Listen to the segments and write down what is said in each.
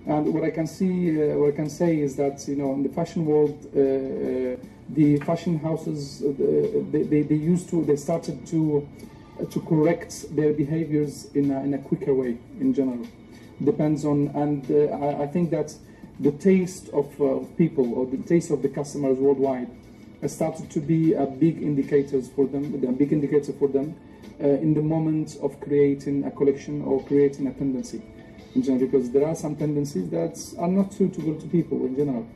And what I can see, what I can say is that, you know, in the fashion world, the fashion houses, they started to correct their behaviors in a quicker way in general. Depends on, and I think that the taste of people, or the taste of the customers worldwide, has started to be a big indicator for them, in the moment of creating a collection or creating a tendency in general, because there are some tendencies that are not suitable to people in general.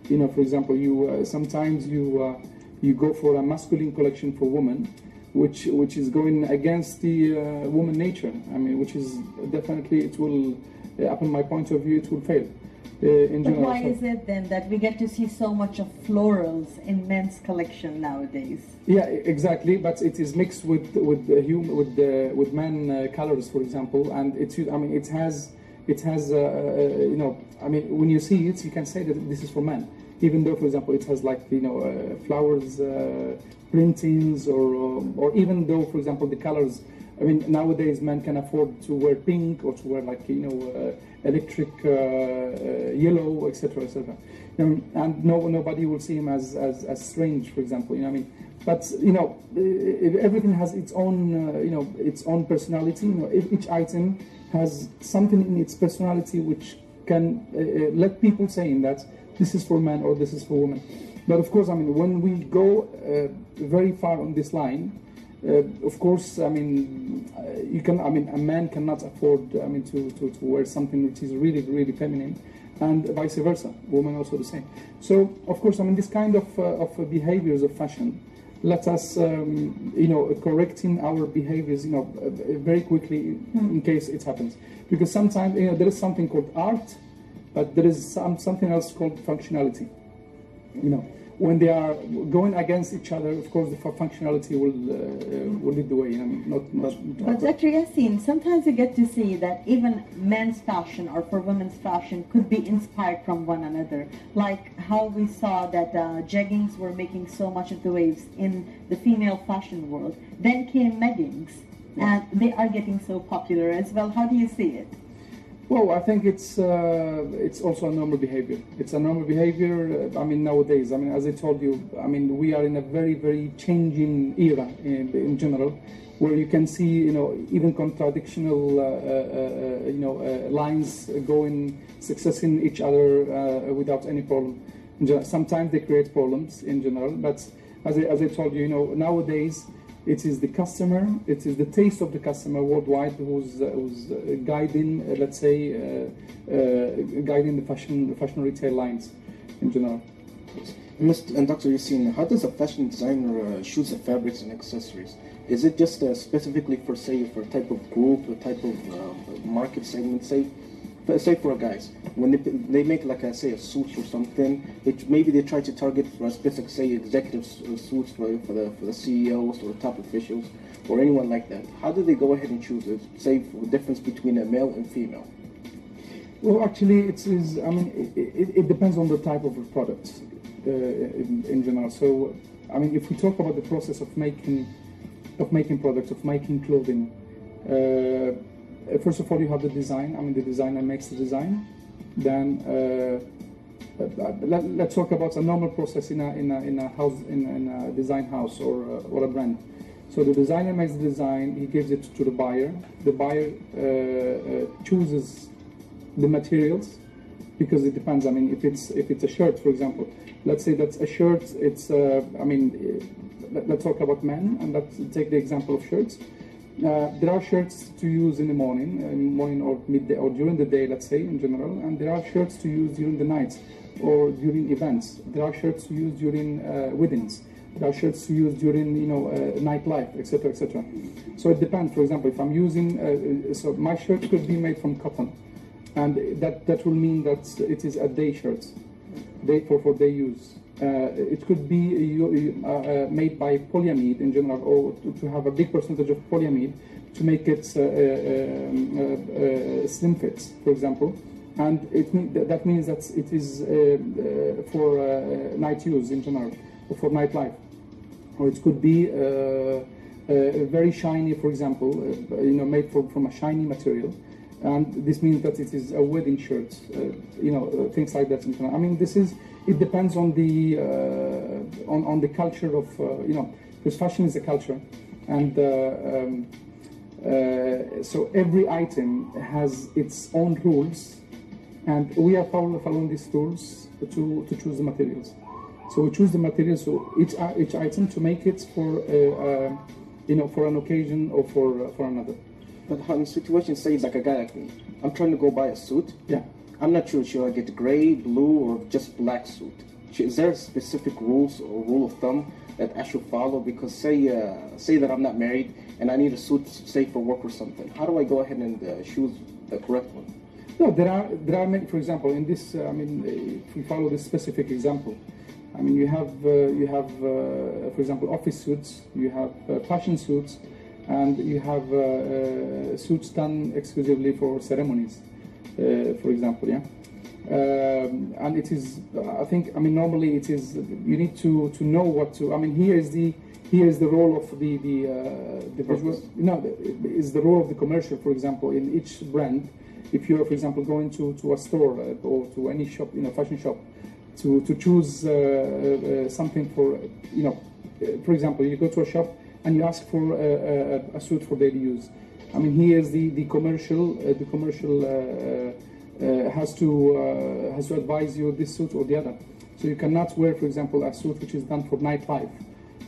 You know, for example, you sometimes you go for a masculine collection for women, which is going against the woman nature. I mean, which is definitely, it will, upon my point of view, it will fail. In but general. why is it then that we get to see so much of florals in men's collection nowadays? Yeah, exactly. But it is mixed with man colors, for example, and it has you know, I mean, when you see it, you can say that this is for men, even though, for example, it has, like, you know, flowers, printings, or even though, for example, the colors. I mean, nowadays men can afford to wear pink, or to wear, like, you know, electric yellow, etc., etc. And nobody will see him as strange, for example. You know what I mean? But, you know, everything has its own, you know, its own personality. You know, each item has something in its personality which can let people saying that this is for men or this is for women. But of course, I mean, when we go very far on this line. Of course, I mean, a man cannot afford, I mean, to wear something which is really, really feminine, and vice versa. Women also the same. So, of course, I mean, this kind of behaviors of fashion let us, you know, correcting our behaviors, you know, very quickly in case it happens. Because sometimes, you know, there is something called art, but there is something else called functionality. You know. When they are going against each other, of course, the functionality will lead the way. You know, but Dr. Yassine, sometimes you get to see that even men's fashion or for women's fashion could be inspired from one another. Like how we saw that jeggings were making so much of the waves in the female fashion world. Then came leggings, and they are getting so popular as well. How do you see it? Well, I think it's also a normal behavior. It's a normal behavior. I mean, nowadays, I mean, as I told you, I mean, we are in a very, very changing era in general, where you can see, you know, even contradictional, you know, lines going, successing each other without any problem. Sometimes they create problems in general, but as I told you, you know, nowadays. It is the customer, it is the taste of the customer worldwide who's guiding, let's say, guiding the fashion retail lines in general. And Dr. Yassine, how does a fashion designer choose the fabrics and accessories? Is it just specifically for, say, for a type of group, a type of market segment, say for guys, when they make, like I say, a suit or something, maybe they try to target for a specific, say, executive suits for the CEOs or top officials or anyone like that. How do they go ahead and choose it? Say, for the difference between a male and female. Well, actually, it is. I mean, it depends on the type of product in general. So, I mean, if we talk about the process of making products, of making clothing. First of all, you have the design. I mean, the designer makes the design. Then let's talk about a normal process in a house, in a design house or a brand. So the designer makes the design. He gives it to the buyer. The buyer chooses the materials, because it depends. I mean, if it's a shirt, for example, let's say that's a shirt. It's I mean, let's talk about men, and let's take the example of shirts. There are shirts to use in the morning or midday or during the day, let's say, in general, and there are shirts to use during the night or during events. There are shirts to use during weddings. There are shirts to use during, you know, nightlife, etc., etc. So it depends. For example, if I'm using, so my shirt could be made from cotton, and that will mean that it is a day shirt, for day use. It could be made by polyamide in general, or to have a big percentage of polyamide to make it slim fits, for example. And that means that it is for night use in general, or for nightlife. Or it could be very shiny, for example, you know, made from a shiny material. and this means that it is a wedding shirt, things like that. I mean, it depends on the culture of, because fashion is a culture, and so every item has its own rules, and we are following these rules to choose the materials. So we choose the materials, so each item to make it for for an occasion or for another. But how in situations, say like a guy like me, I'm trying to go buy a suit. Yeah. I'm not sure, should I get gray, blue, or just black suit? Is there specific rules or rule of thumb that I should follow? Because say that I'm not married and I need a suit, say for work or something. How do I go ahead and choose the correct one? No, there are many. For example, in this, if we follow this specific example, I mean, you have for example, office suits, you have fashion suits, and you have suits done exclusively for ceremonies, for example, yeah. And it is, I think, normally it is, you need to know what to, here is the role of the is the role of the commercial, for example, in each brand. If you're, for example, going to a store or to any shop, fashion shop, to choose something for, for example, you go to a shop and you ask for a suit for daily use. Here is the commercial. The commercial has to advise you this suit or the other. So you cannot wear, for example, a suit which is done for nightlife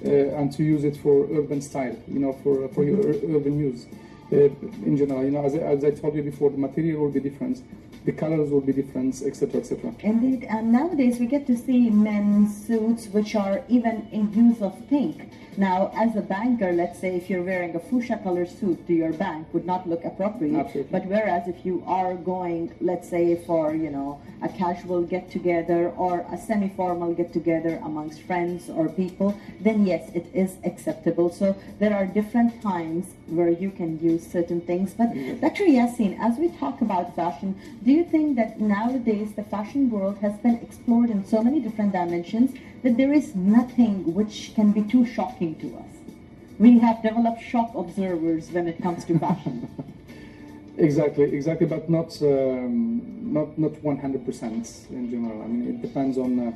and to use it for urban style, for your urban use. In general, as I told you before, the material will be different, the colors will be different, etc., etc. Indeed, and nowadays we get to see men's suits which are even in use of pink. Now, as a banker, let's say if you're wearing a fuchsia color suit to your bank would not look appropriate. Absolutely. But whereas if you are going, let's say for, a casual get-together or a semi-formal get-together amongst friends or people, then yes, it is acceptable. So there are different times where you can use certain things. But Dr. Yassine, as we talk about fashion, do you think that nowadays the fashion world has been explored in so many different dimensions that there is nothing which can be too shocking to us? We have developed shock observers when it comes to fashion. Exactly, but not 100% in general. It depends on.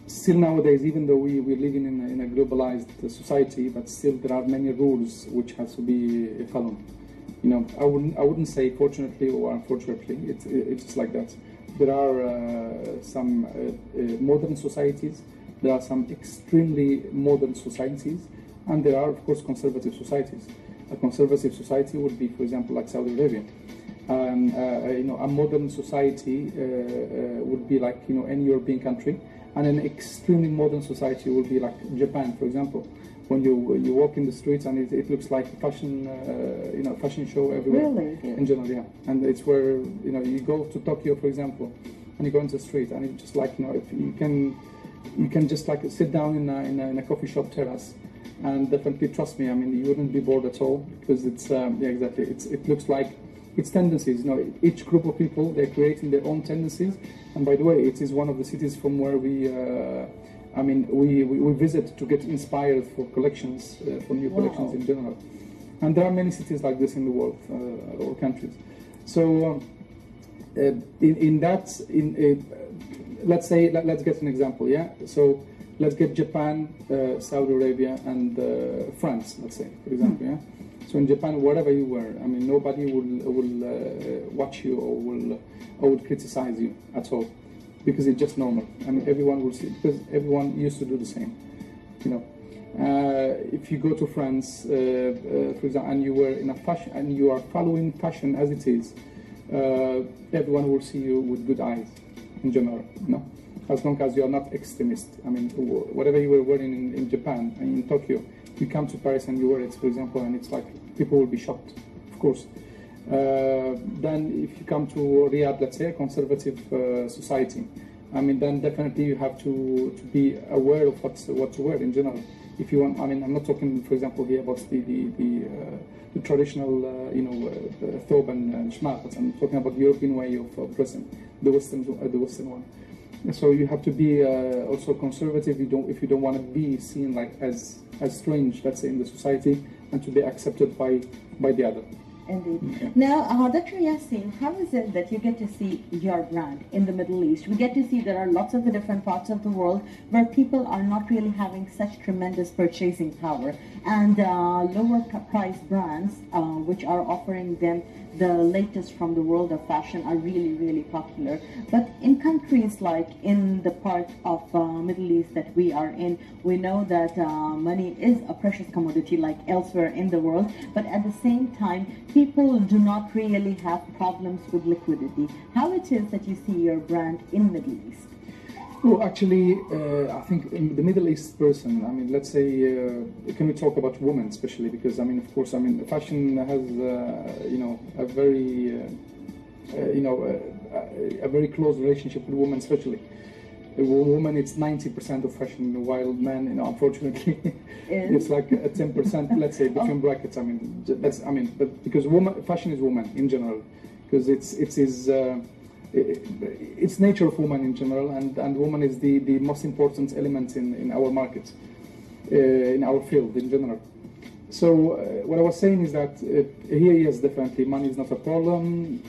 Still nowadays, even though we're living in a globalized society, but still there are many rules which has to be followed. I wouldn't say fortunately or unfortunately. It's just like that. There are some modern societies. There are some extremely modern societies, and there are, of course, conservative societies. A conservative society would be, for example, like Saudi Arabia. A modern society would be like any European country, and an extremely modern society would be like Japan, for example. When you walk in the streets and it looks like a fashion fashion show everywhere. Really? In general, yeah. And it's where you go to Tokyo, for example, and you go into the street, and it's just like if you can just like sit down in a coffee shop terrace, and definitely trust me, you wouldn't be bored at all, because it's exactly, it looks like its tendencies. Each group of people, they're creating their own tendencies. And by the way, it is one of the cities from where we visit to get inspired for collections, for new collections in general. And there are many cities like this in the world, or countries. So let's say, let's get an example, yeah? So let's get Japan, Saudi Arabia, and France, let's say, for example, yeah? So in Japan, whatever you wear, nobody will watch you or will criticize you at all, because it's just normal. Everyone will see, because everyone used to do the same, If you go to France, for example, and you were in a fashion, and you are following fashion as it is, everyone will see you with good eyes, in general, as long as you are not extremist. Whatever you were wearing in Japan and in Tokyo, you come to Paris and you wear it, for example, and it's like people will be shocked, of course. Then if you come to Riyadh, let's say, a conservative society, then definitely you have to be aware of what to wear in general. If you want, I'm not talking, for example, here about the traditional, thobe and shmal, but I'm talking about the European way of dressing, the Western one. So you have to be also conservative. If you don't want to be seen like as strange, let's say, in the society, and to be accepted by the other. Indeed. Okay. Now, Dr. Yassine, how is it that you get to see your brand in the Middle East? We get to see there are lots of the different parts of the world where people are not really having such tremendous purchasing power, and lower price brands, which are offering them the latest from the world of fashion, are really, really popular. But in countries like in the part of Middle East that we are in, we know that money is a precious commodity like elsewhere in the world, but at the same time, people do not really have problems with liquidity. How it is that you see your brand in Middle East? Well, actually, I think in the Middle East person, I mean, let's say, can we talk about women especially? Because, I mean, of course, I mean, fashion has, you know, a very, you know, a very close relationship with women especially. Women, it's 90% of fashion, while men, you know, unfortunately, it's like a 10%, let's say, between brackets. I mean, that's, I mean, but because fashion is woman in general, because it's nature of woman in general, and woman is the most important element in our market, in our field in general. So what I was saying is that here, yes, definitely, money is not a problem.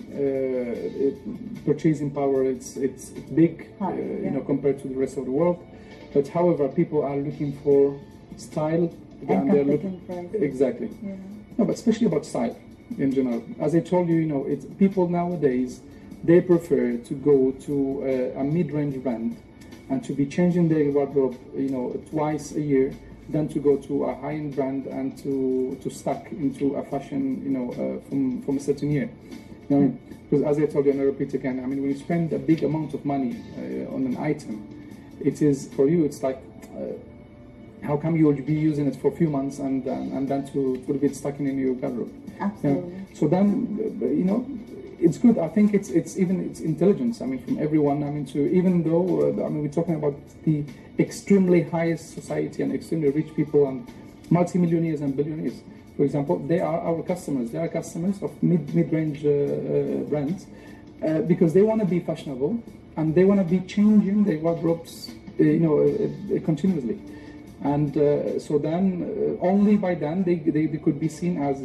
Purchasing power, it's big, you know, compared to the rest of the world. But however, people are looking for style, and they're looking for exactly. Yeah. No, but especially about style in general. As I told you, you know, people nowadays, they prefer to go to a mid-range brand and to be changing their wardrobe, you know, twice a year, than to go to a high-end brand and to stuck into a fashion, you know, from a certain year. You know, because as I told you, and I repeat again, I mean, when you spend a big amount of money on an item, it is, for you, it's like, how come you will be using it for a few months and then to get stuck in your wardrobe? Absolutely. You know? So then, you know, it's good. I think it's intelligence. I mean, from everyone. I mean, to even though I mean, we're talking about the extremely highest society and extremely rich people and multimillionaires and billionaires. For example, they are our customers. They are customers of mid-range brands because they want to be fashionable and they want to be changing their wardrobes, you know, continuously. And so then, only by then, they could be seen as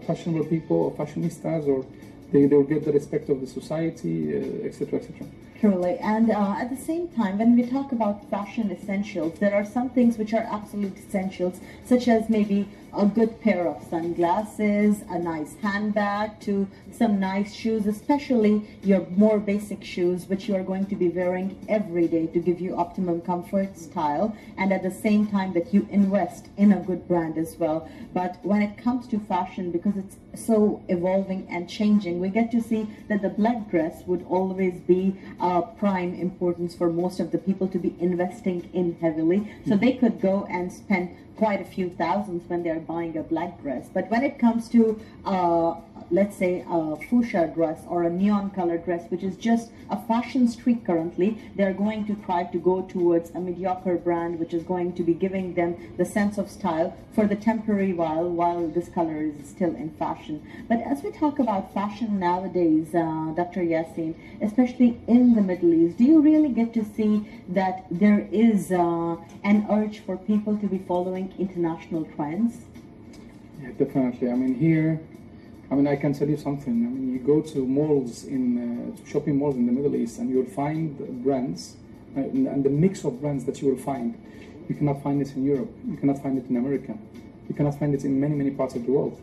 fashionable people or fashionistas, or they will get the respect of the society, etc., etc. Truly. And at the same time, when we talk about fashion essentials, there are some things which are absolute essentials, such as maybe a good pair of sunglasses, a nice handbag, to some nice shoes, especially your more basic shoes, which you are going to be wearing every day to give you optimum comfort, style, and at the same time that you invest in a good brand as well. But when it comes to fashion, because it's so evolving and changing, we get to see that the black dress would always be prime importance for most of the people to be investing in heavily. So they could go and spend quite a few thousands when they're buying a black dress. But when it comes to, let's say, a fuchsia dress or a neon color dress, which is just a fashion streak currently, they're going to try to go towards a mediocre brand, which is going to be giving them the sense of style for the temporary while this color is still in fashion. But as we talk about fashion nowadays, Dr. Yassine, especially in the Middle East, do you really get to see that there is an urge for people to be following international trends? Yeah, definitely. I mean, here, I mean, I can tell you something. I mean, you go to malls to shopping malls in the Middle East, and you'll find brands, and the mix of brands that you will find, you cannot find it in Europe. You cannot find it in America. You cannot find it in many parts of the world,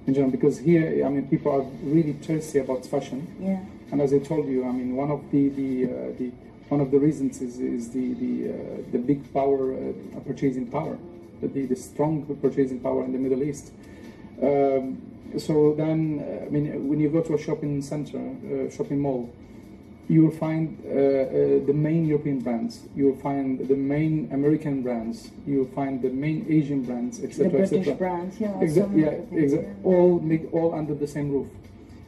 in general. Because here, I mean, people are really thirsty about fashion. Yeah. And as I told you, I mean, one of the reasons is the big power, purchasing power, the strong purchasing power in the Middle East. So then, I mean, when you go to a shopping center, shopping mall, you will find the main European brands, you will find the main American brands, you will find the main Asian brands, etc. The British brands, yeah. All under the same roof.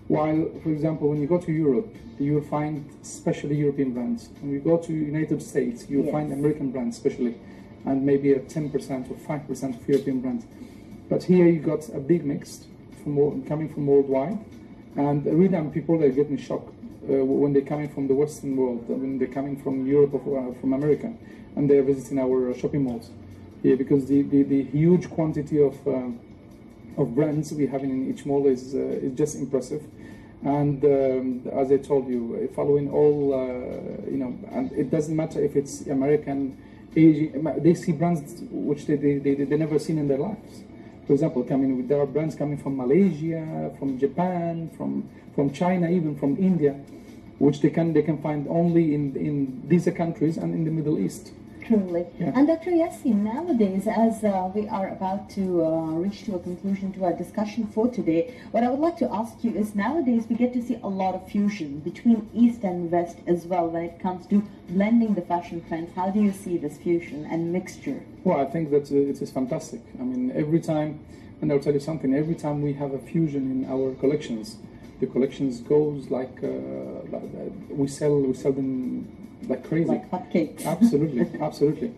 While, for example, when you go to Europe, you will find especially European brands. When you go to United States, you will find American brands especially, and maybe a 10% or 5% of European brands. But here you got a big mix coming from worldwide, and really people are getting shocked when they're coming from the Western world, when they're coming from Europe or from America, and they're visiting our shopping malls. Yeah, because the huge quantity of of brands we have in each mall is just impressive. And as I told you, following all, and it doesn't matter if it's American, Asian, they see brands which they never seen in their lives. For example, there are brands coming from Malaysia, from Japan, from China, even from India, which they can find only in these countries and in the Middle East. Truly. Yeah. And Dr. Yassine, nowadays, as we are about to reach to a conclusion to our discussion for today, what I would like to ask you is, nowadays we get to see a lot of fusion between East and West as well when it comes to blending the fashion trends. How do you see this fusion and mixture? Well, I think that it is fantastic. I mean, every time, and I'll tell you something, every time we have a fusion in our collections, the collections goes like we sell them like crazy, like hotcakes. Absolutely, absolutely,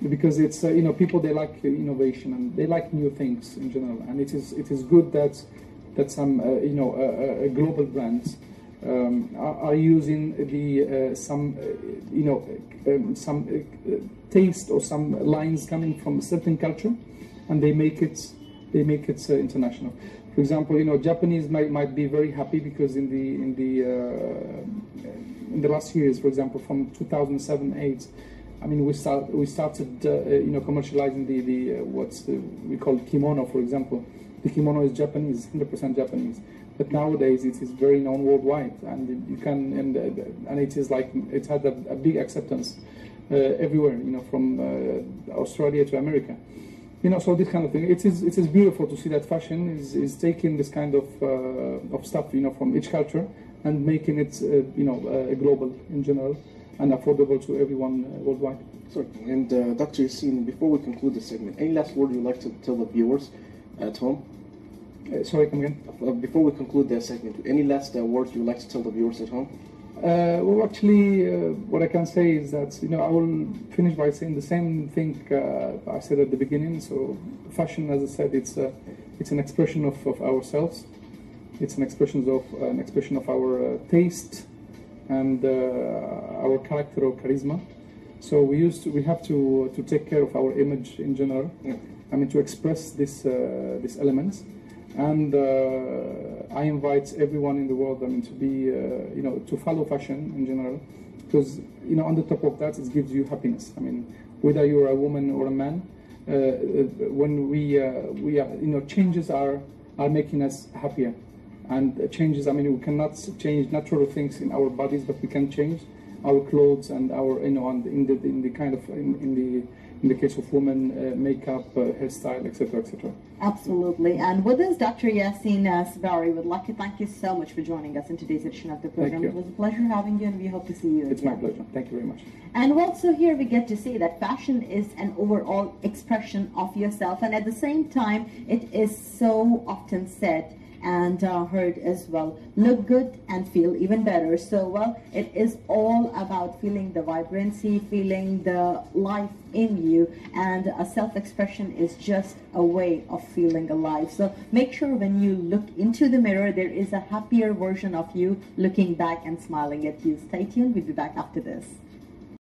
because it's people, they like innovation and they like new things in general, and it is good that some global brands are using the some taste or some lines coming from a certain culture, and they make it international. For example, Japanese might be very happy because in the last years, for example, from 2007-8, I mean, we started commercializing we call kimono, for example. The kimono is Japanese, 100% Japanese, but nowadays it is very known worldwide, and you can and it is like it had a big acceptance everywhere, from Australia to America. So this kind of thing. It is beautiful to see that fashion is taking this kind of stuff, from each culture and making it, global in general and affordable to everyone worldwide. Sorry. And Dr. Yassine, before we conclude this segment, any last word you'd like to tell the viewers at home? Sorry, come again? Before we conclude this segment, any last words you'd like to tell the viewers at home? Well, actually, what I can say is that I will finish by saying the same thing I said at the beginning. So, fashion, as I said, it's an expression of ourselves. It's an expression of our taste and our character or charisma. So we have to take care of our image in general. Yeah. I mean, to express these elements. And I invite everyone in the world, to be, to follow fashion in general, because, on the top of that, it gives you happiness. I mean, whether you're a woman or a man, when we are, changes are making us happier. And changes, I mean, we cannot change natural things in our bodies, but we can change our clothes and our, in the case of women, makeup, hairstyle, etc., etc. Absolutely. And with us, Dr. Yassine Sibari, would like to thank you so much for joining us in today's edition of the program. It was a pleasure having you, and we hope to see you It's again. my pleasure. Thank you very much. And also here we get to see that fashion is an overall expression of yourself, and at the same time, it is so often said and heard as well, look good and feel even better. So, well, it is all about feeling the vibrancy, feeling the life in you, and a self-expression is just a way of feeling alive. So make sure when you look into the mirror, there is a happier version of you looking back and smiling at you. Stay tuned, we'll be back after this.